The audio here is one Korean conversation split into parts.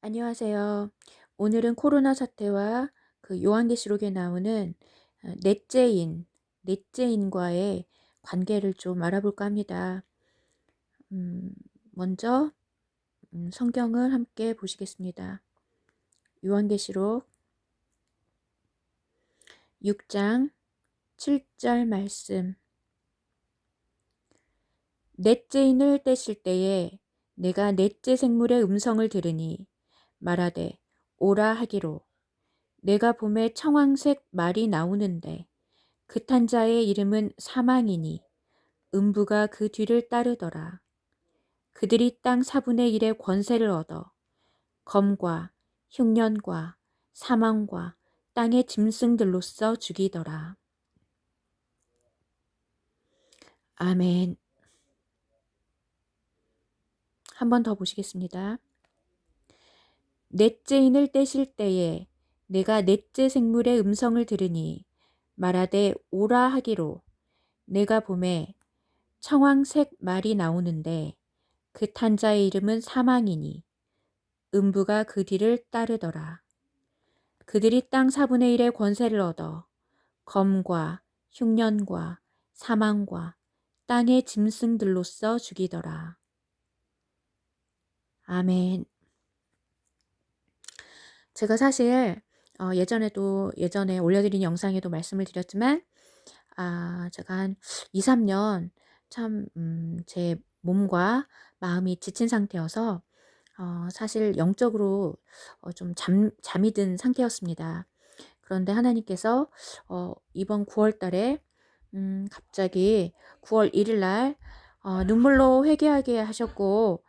안녕하세요. 오늘은 코로나 사태와 그 요한계시록에 나오는 넷째인과의 관계를 좀 알아볼까 합니다. 음, 먼저 성경을 함께 보시겠습니다. 요한계시록 6장 7절 말씀. 넷째인을 떼실 때에 내가 넷째 생물의 음성을 들으니 말하되 오라 하기로 내가 봄에 청황색 말이 나오는데 그 탄 자의 이름은 사망이니 음부가 그 뒤를 따르더라. 그들이 땅 4분의 1의 권세를 얻어 검과 흉년과 사망과 땅의 짐승들로써 죽이더라. 아멘. 한 번 더 보시겠습니다. 넷째인을 떼실 때에 내가 넷째 생물의 음성을 들으니 말하되 오라 하기로 내가 봄에 청황색 말이 나오는데 그 탄 자의 이름은 사망이니 음부가 그 뒤를 따르더라. 그들이 땅 4분의 1의 권세를 얻어 검과 흉년과 사망과 땅의 짐승들로써 죽이더라. 아멘. 제가 사실 예전에 올려드린 영상에도 말씀을 드렸지만 제가 한 2, 3년 참 제 몸과 마음이 지친 상태여서 사실 영적으로 좀 잠이 든 상태였습니다. 그런데 하나님께서 이번 9월 달에 갑자기 9월 1일 날 눈물로 회개하게 하셨고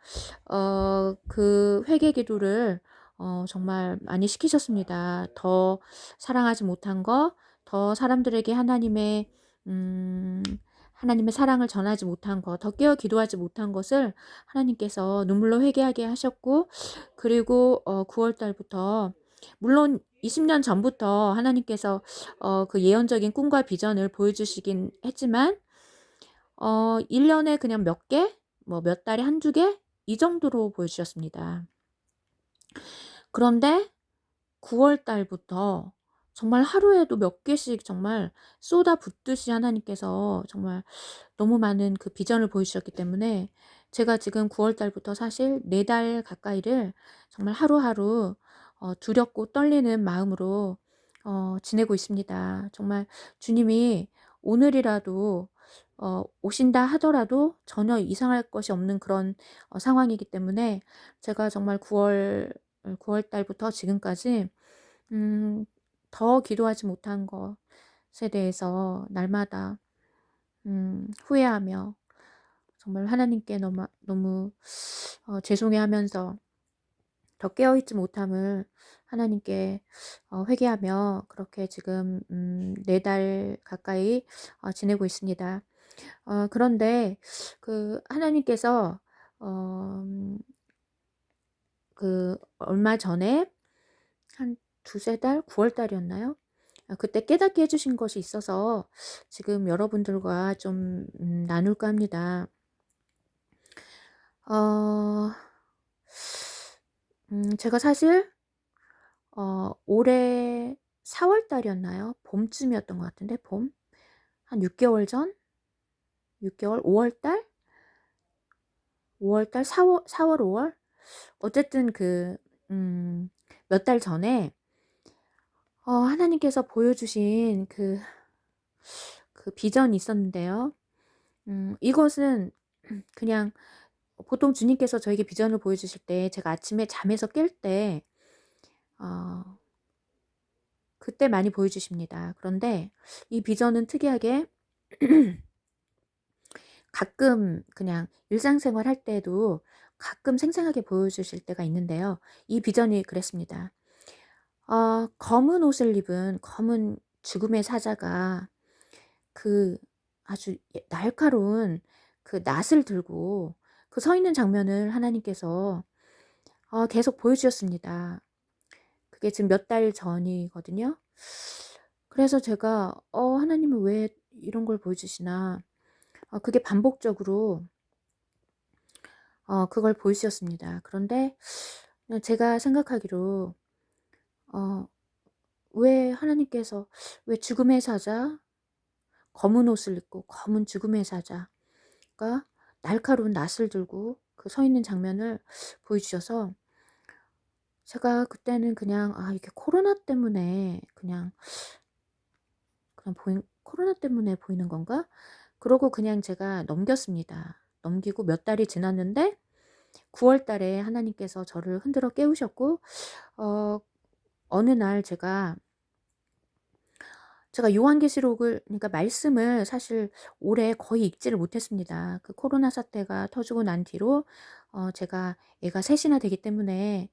그 회개 기도를 정말 많이 시키셨습니다. 더 사랑하지 못한 거, 더 사람들에게 음, 하나님의 사랑을 전하지 못한 것, 더 깨어 기도하지 못한 것을 하나님께서 눈물로 회개하게 하셨고, 그리고 9월 달부터 물론 20년 전부터 하나님께서 그 예언적인 꿈과 비전을 보여주시긴 했지만 1년에 그냥 몇 개, 뭐 몇 달에 한두 개 이 정도로 보여주셨습니다. 그런데 9월 달부터 정말 하루에도 몇 개씩 정말 쏟아붓듯이 하나님께서 정말 너무 많은 그 비전을 보여주셨기 때문에 제가 지금 9월 달부터 사실 4달 가까이를 정말 하루하루 두렵고 떨리는 마음으로 지내고 있습니다. 정말 주님이 오늘이라도 오신다 하더라도 전혀 이상할 것이 없는 그런 상황이기 때문에 제가 정말 9월 달부터 지금까지 음, 더 기도하지 못한 것에 대해서 날마다 후회하며 정말 하나님께 너무 죄송해하면서 더 깨어있지 못함을 하나님께 회개하며 그렇게 지금 4달 가까이 지내고 있습니다. 그런데 그 하나님께서 어, 그 얼마 전에 한 두세 달, 9월 달이었나요? 그때 깨닫게 해주신 것이 있어서 지금 여러분들과 좀 나눌까 합니다. 어, 제가 사실 올해 4월 달이었나요? 봄쯤이었던 것 같은데 봄? 한 6개월 전? 6개월? 5월 달? 5월 달? 4월 5월? 어쨌든 몇 달 전에 하나님께서 보여주신 그 비전이 있었는데요. 이것은 그냥 보통 주님께서 저에게 비전을 보여주실 때 제가 아침에 잠에서 깰 때 그때 많이 보여주십니다. 그런데 이 비전은 특이하게 가끔 그냥 일상생활 할 때에도 가끔 생생하게 보여주실 때가 있는데요. 이 비전이 그랬습니다. 검은 옷을 입은 검은 죽음의 사자가 그 아주 날카로운 그 낫을 들고 그 서 있는 장면을 하나님께서 계속 보여주셨습니다. 그게 지금 몇 달 전이거든요. 그래서 제가 하나님은 왜 이런 걸 보여주시나 그게 반복적으로 그걸 보여주셨습니다. 그런데 제가 생각하기로 어 왜 하나님께서 왜 죽음의 사자, 검은 옷을 입고 검은 죽음의 사자가 날카로운 낫을 들고 그 서 있는 장면을 보여주셔서, 제가 그때는 그냥 '아 이게 코로나 때문에 그냥 보인 코로나 때문에 보이는 건가?' 그러고 그냥 제가 넘겼습니다. 넘기고 몇 달이 지났는데 9월 달에 하나님께서 저를 흔들어 깨우셨고, 어 어느 날 제가 요한계시록을, 그러니까 말씀을 사실 올해 거의 읽지를 못했습니다. 그 코로나 사태가 터지고 난 뒤로 제가 애가 셋 이나 되기 때문에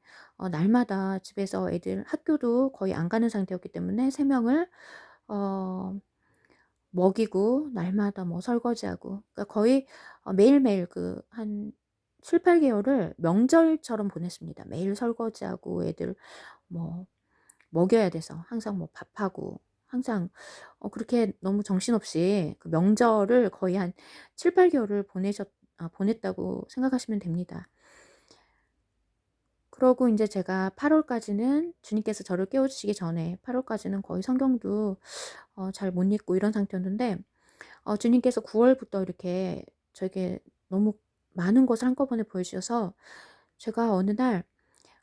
날마다 집에서 애들 학교도 거의 안 가는 상태였기 때문에 3 명을 어 먹이고 날마다 뭐 설거지하고, 그러니까 거의 매일매일 그 한 7-8 개월을 명절처럼 보냈습니다. 매일 설거지하고 애들 뭐 먹여야 돼서 항상 뭐 밥하고, 항상 그렇게 너무 정신없이 그 명절을 거의 한 7-8 개월을 보냈다고 생각하시면 됩니다. 그러고 인제 제가 8 월까지는 주님께서 저를 깨워 주시기 전에 8 월까지는 거의 성경도 잘 못 읽고 이런 상태였는데, 주님께서 9 월부터 이렇게 저에게 너무 많은 것을 한꺼번에 보여주셔서 제가 어느 날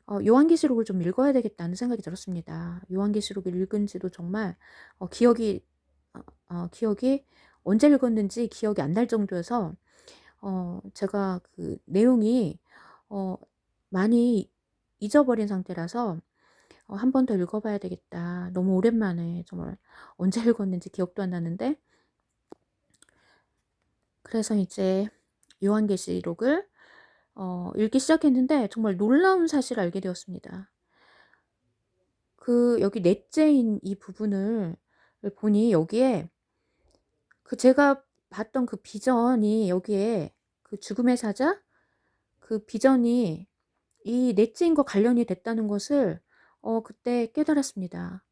'요한계시록을 좀 읽어야 되겠다.'는 생각이 들었습니다. 요한계시록을 읽은 지도 정말 기억이 기억이 언제 읽었는지 기억이 안 날 정도여서, 제가 그 내용이 어 많이 잊어버린 상태라서 '한 번 더 읽어 봐야 되겠다.' 너무 오랜만에 정말 언제 읽었는지 기억도 안 나는데, 그래서 이제 요한계시록을 읽기 시작했는데 정말 놀라운 사실을 알게 되었습니다. 그 여기 넷째인 이 부분을 보니 여기에 그 제가 봤던 그 비전이, 여기에 그 죽음의 사자 그 비전이 이 넷째인과 관련이 됐다는 것을 그때 깨달았습니다.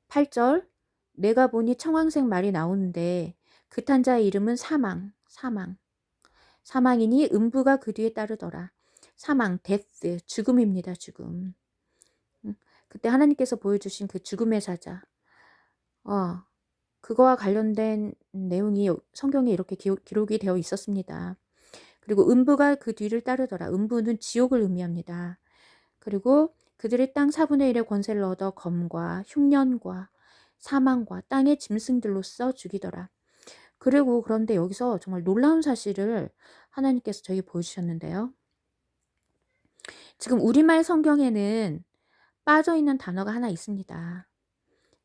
8 절, "내가 보니 청황색 말이 나오는데 그 탄 자의 이름은 사망. 사망이니 음부가 그 뒤에 따르더라." 사망, 데스, 죽음입니다, 죽음. 음 그때 하나님께서 보여주신 그 죽음의 사자, 어 그거와 관련된 내용이 성경에 이렇게 기록이 되어 있었습니다. 그리고 음부가 그 뒤를 따르더라. 음부는 지옥을 의미합니다. 그리고 그들이 땅 4분의 1의 권세를 얻어 검과 흉년과 사망과 땅의 짐승들로써 죽이더라. 그리고 그런데 여기서 정말 놀라운 사실을 하나님께서 저에게 보여주셨는데요. 지금 우리말 성경에는 빠져 있는 단어가 하나 있습니다.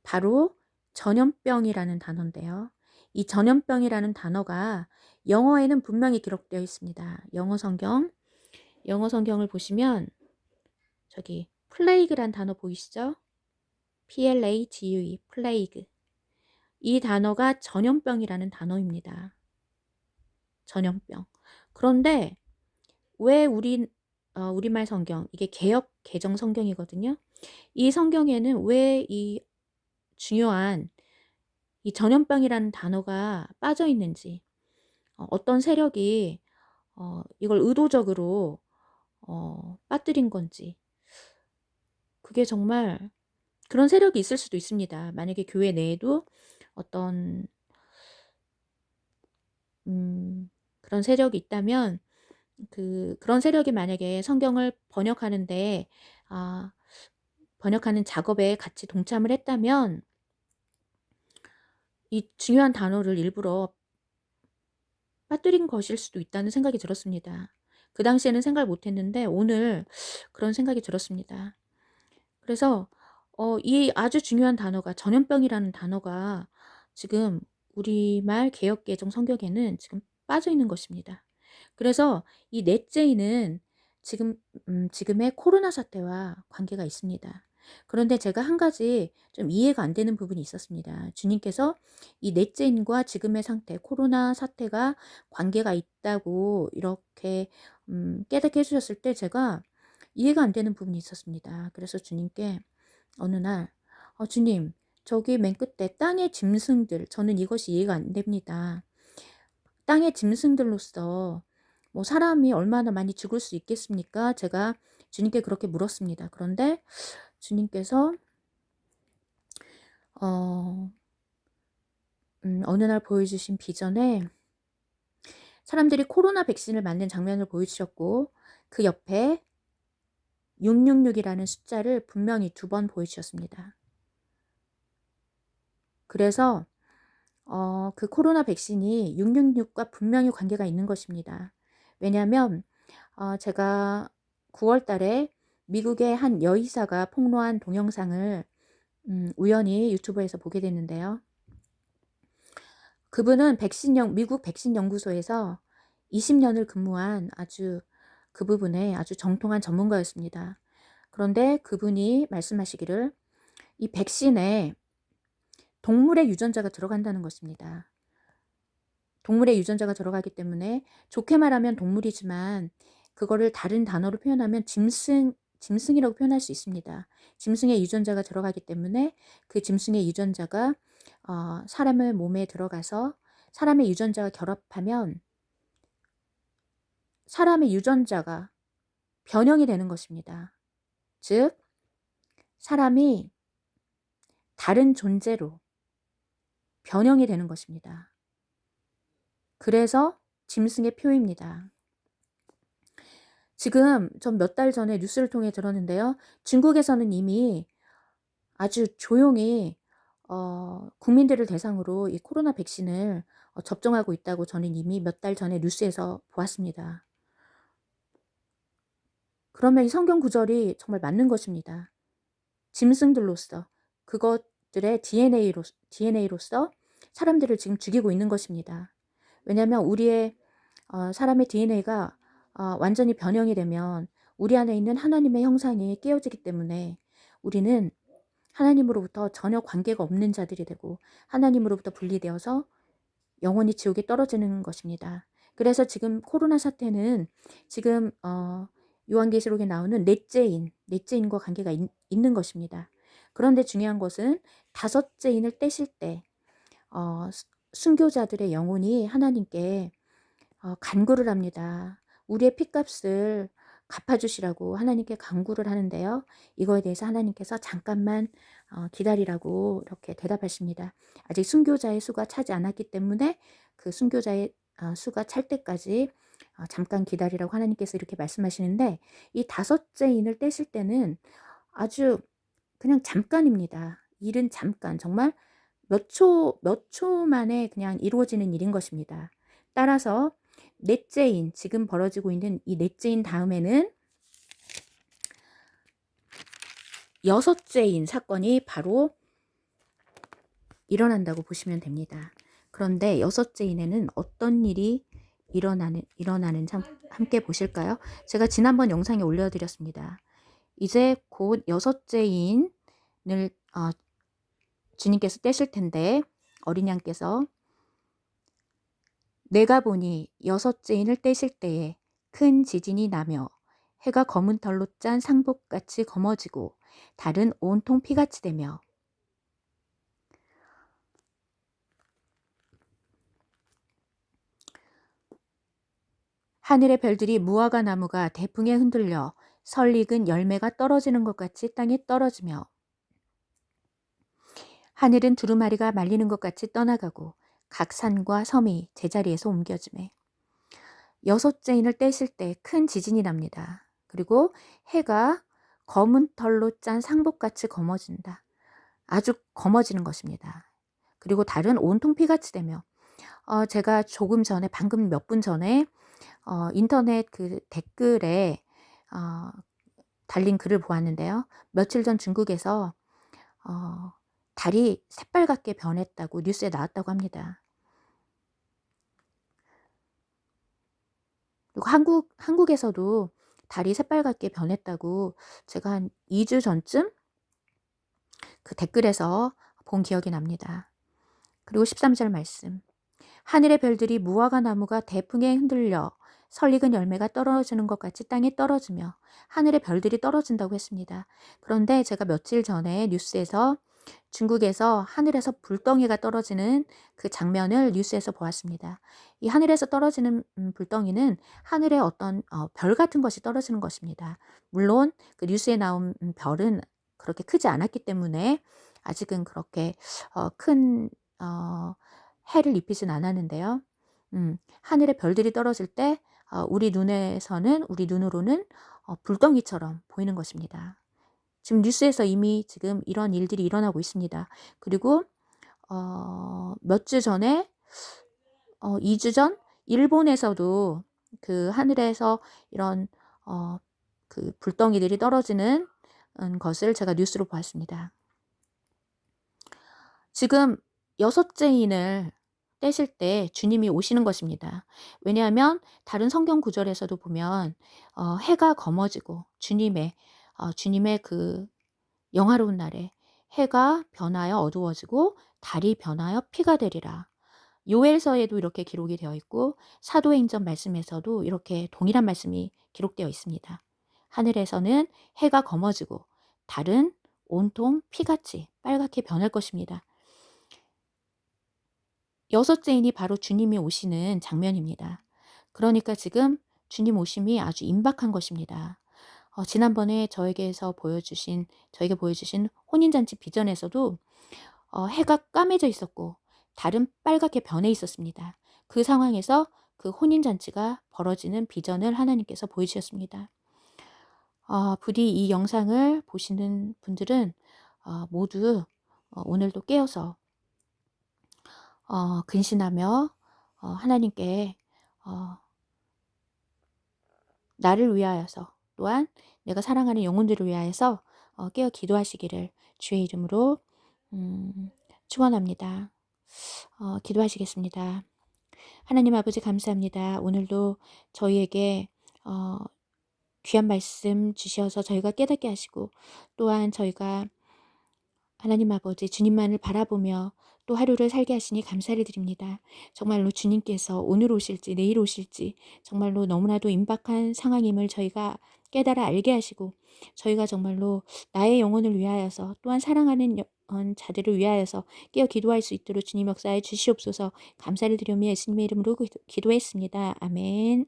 바로 전염병이라는 단어인데요. 이 전염병이라는 단어가 영어에는 분명히 기록되어 있습니다. 영어 성경을 보시면 저기 플레이그란 단어 보이시죠? plague, 플레이그. 이 단어가 전염병이라는 단어입니다. 전염병. 그런데 왜 우리말 성경, 이게 개역 개정 성경이거든요. 이 성경에는 왜 이 중요한 이 전염병이라는 단어가 빠져 있는지, 어떤 세력이 이걸 의도적으로 빠뜨린 건지, 그게 정말 그런 세력이 있을 수도 있습니다. 만약에 교회 내에도 어떤 그런 세력이 있다면, 그런 세력이 만약에 성경을 번역하는데 아 번역하는 작업에 같이 동참을 했다면 이 중요한 단어를 일부러 빠뜨린 것일 수도 있다는 생각이 들었습니다. 그 당시에는 생각을 못 했는데 오늘 그런 생각이 들었습니다. 그래서 이 아주 중요한 단어가, 전염병이라는 단어가 지금 우리말 개역개정 성경에는 지금 빠져 있는 것입니다. 그래서 이 넷째인은 지금의 코로나 사태와 관계가 있습니다. 그런데 제가 한 가지 좀 이해가 안 되는 부분이 있었습니다. 주님께서 이 넷째인과 지금의 상태, 코로나 사태가 관계가 있다고 이렇게 깨닫게 해 주셨을 때 제가 이해가 안 되는 부분이 있었습니다. 그래서 주님께 어느 날 주님, 저기 맨 끝에 땅의 짐승들, 저는 이것이 이해가 안 됩니다. 땅의 짐승들로서 뭐 사람이 얼마나 많이 죽을 수 있겠습니까? 제가 주님께 그렇게 물었습니다. 그런데 주님께서 어 어느 날 보여주신 비전에 사람들이 코로나 백신을 맞는 장면을 보여주셨고, 그 옆에 666이라는 숫자를 분명히 2번 보여주셨습니다. 그래서 그 코로나 백신이 666과 분명히 관계가 있는 것입니다. 왜냐하면 제가 9월 달에 미국의 한 여의사가 폭로한 동영상을 우연히 유튜브에서 보게 됐는데요. 그분은 미국 백신 연구소에서 20년을 근무한 그 부분에 아주 정통한 전문가였습니다. 그런데 그분이 말씀하시기를 이 백신에 동물의 유전자가 들어간다는 것입니다. 동물의 유전자가 들어가기 때문에 좋게 말하면 동물이지만 그거를 다른 단어로 표현하면 짐승이라고 표현할 수 있습니다. 짐승의 유전자가 들어가기 때문에 그 짐승의 유전자가 사람의 몸에 들어가서 사람의 유전자가 결합하면 사람의 유전자가 변형이 되는 것입니다. 즉 사람이 다른 존재로 변형이 되는 것입니다. 그래서 짐승의 표입니다. 지금 전 몇 달 전에 뉴스를 통해 들었는데요. 중국에서는 이미 아주 조용히 국민들을 대상으로 이 코로나 백신을 접종하고 있다고 저는 이미 몇 달 전에 뉴스에서 보았습니다. 그러면 이 성경 구절이 정말 맞는 것입니다. 짐승들로서 그것들의 DNA로서 사람들을 지금 죽이고 있는 것입니다. 왜냐하면 우리의 사람의 DNA가 완전히 변형이 되면 우리 안에 있는 하나님의 형상이 깨어지기 때문에 우리는 하나님으로부터 전혀 관계가 없는 자들이 되고 하나님으로부터 분리되어서 영원히 지옥에 떨어지는 것입니다. 그래서 지금 코로나 사태는 지금 요한계시록에 나오는 넷째인과 관계가 있는 것입니다. 그런데 중요한 것은 5째인을 떼실 때 순교자들의 영혼이 하나님께 간구를 합니다. 우리의 핏값을 갚아주시라고 하나님께 간구를 하는데요. 이거에 대해서 하나님께서 잠깐만 기다리라고 이렇게 대답하십니다. 아직 순교자의 수가 차지 않았기 때문에 그 순교자의 수가 찰 때까지 잠깐 기다리라고 하나님께서 이렇게 말씀하시는데, 이 5째인을 떼실 때는 아주 그냥 잠깐입니다. 일은 잠깐, 정말 몇 초 만에 그냥 이루어지는 일인 것입니다. 따라서 넷째인, 지금 벌어지고 있는 이 넷째인 다음에는 6째인 사건이 바로 일어난다고 보시면 됩니다. 그런데 6째인에는 어떤 일이 일어나는지 함께 보실까요? 제가 지난번 영상에 올려드렸습니다. 이제 곧 6째인을 주님께서 떼실 텐데, 어린 양께서 내가 보니 6째인을 떼실 때에 큰 지진이 나며 해가 검은 털로 짠 상복같이 검어지고 달은 온통 피같이 되며 하늘의 별들이 무화과 나무가 대풍에 흔들려 설익은 열매가 떨어지는 것 같이 땅에 떨어지며 하늘은 두루마리가 말리는 것 같이 떠나가고 각 산과 섬이 제자리에서 옮겨지매 6째인을 떼실 때 큰 지진이 납니다. 그리고 해가 검은 털로 짠 상복같이 검어진다. 아주 검어지는 것입니다. 그리고 달은 온통 피같이 되며 제가 방금 몇 분 전에 인터넷 그 댓글에 달린 글을 보았는데요. 며칠 전 중국에서 달이 새빨갛게 변했다고 뉴스에 나왔다고 합니다. 그리고 한국에서도 달이 새빨갛게 변했다고 제가 한 2주 전쯤 그 댓글에서 본 기억이 납니다. 그리고 13절 말씀. 하늘의 별들이 무화과 나무가 대풍에 흔들려 설익은 열매가 떨어지는 것 같이 땅에 떨어지며 하늘의 별들이 떨어진다고 했습니다. 그런데 제가 며칠 전에 뉴스에서 중국에서 하늘에서 불덩이가 떨어지는 그 장면을 뉴스에서 보았습니다. 이 하늘에서 떨어지는 불덩이는 하늘에 어떤 별 같은 것이 떨어지는 것입니다. 물론 그 뉴스에 나온 별은 그렇게 크지 않았기 때문에 아직은 그렇게 큰 해를 입히진 않았는데요. 하늘에 별들이 떨어질 때 우리 눈으로는 불덩이처럼 보이는 것입니다. 지금 뉴스에서 이미 지금 이런 일들이 일어나고 있습니다. 그리고 몇 주 전에 2주 전 일본에서도 그 하늘에서 이런 그 불덩이들이 떨어지는 것을 제가 뉴스로 보았습니다. 지금 여섯째 인을 떼실 때 주님이 오시는 것입니다. 왜냐하면 다른 성경 구절에서도 보면 해가 검어지고 주님의 그 영화로운 날에 해가 변하여 어두워지고 달이 변하여 피가 되리라. 요엘서에도 이렇게 기록이 되어 있고 사도행전 말씀에서도 이렇게 동일한 말씀이 기록되어 있습니다. 하늘에서는 해가 검어지고 달은 온통 피같이 빨갛게 변할 것입니다. 여섯째 인이 바로 주님이 오시는 장면입니다. 그러니까 지금 주님 오심이 아주 임박한 것입니다. 지난번에 저에게 보여주신 혼인잔치 비전에서도 해가 까매져 있었고 달은 빨갛게 변해 있었습니다. 그 상황에서 그 혼인잔치가 벌어지는 비전을 하나님께서 보여주셨습니다. 부디 이 영상을 보시는 분들은 모두 오늘도 깨어서 근신하며 하나님께 나를 위하여서 또한 내가 사랑하는 영혼들을 위하여서 깨어 기도하시기를 주의 이름으로 축원합니다. 기도하시겠습니다. 하나님 아버지 감사합니다. 오늘도 저희에게 귀한 말씀 주셔서 저희가 깨닫게 하시고 또한 저희가 하나님 아버지 주님만을 바라보며 또 하루를 살게 하시니 감사를 드립니다. 정말로 주님께서 오늘 오실지 내일 오실지 정말로 너무나도 임박한 상황임을 저희가 깨달아 알게 하시고 저희가 정말로 나의 영혼을 위하여서 또한 사랑하는 자들을 위하여서 깨어 기도할 수 있도록 주님 역사해 주시옵소서. 감사를 드리며 예수님의 이름으로 기도했습니다. 아멘.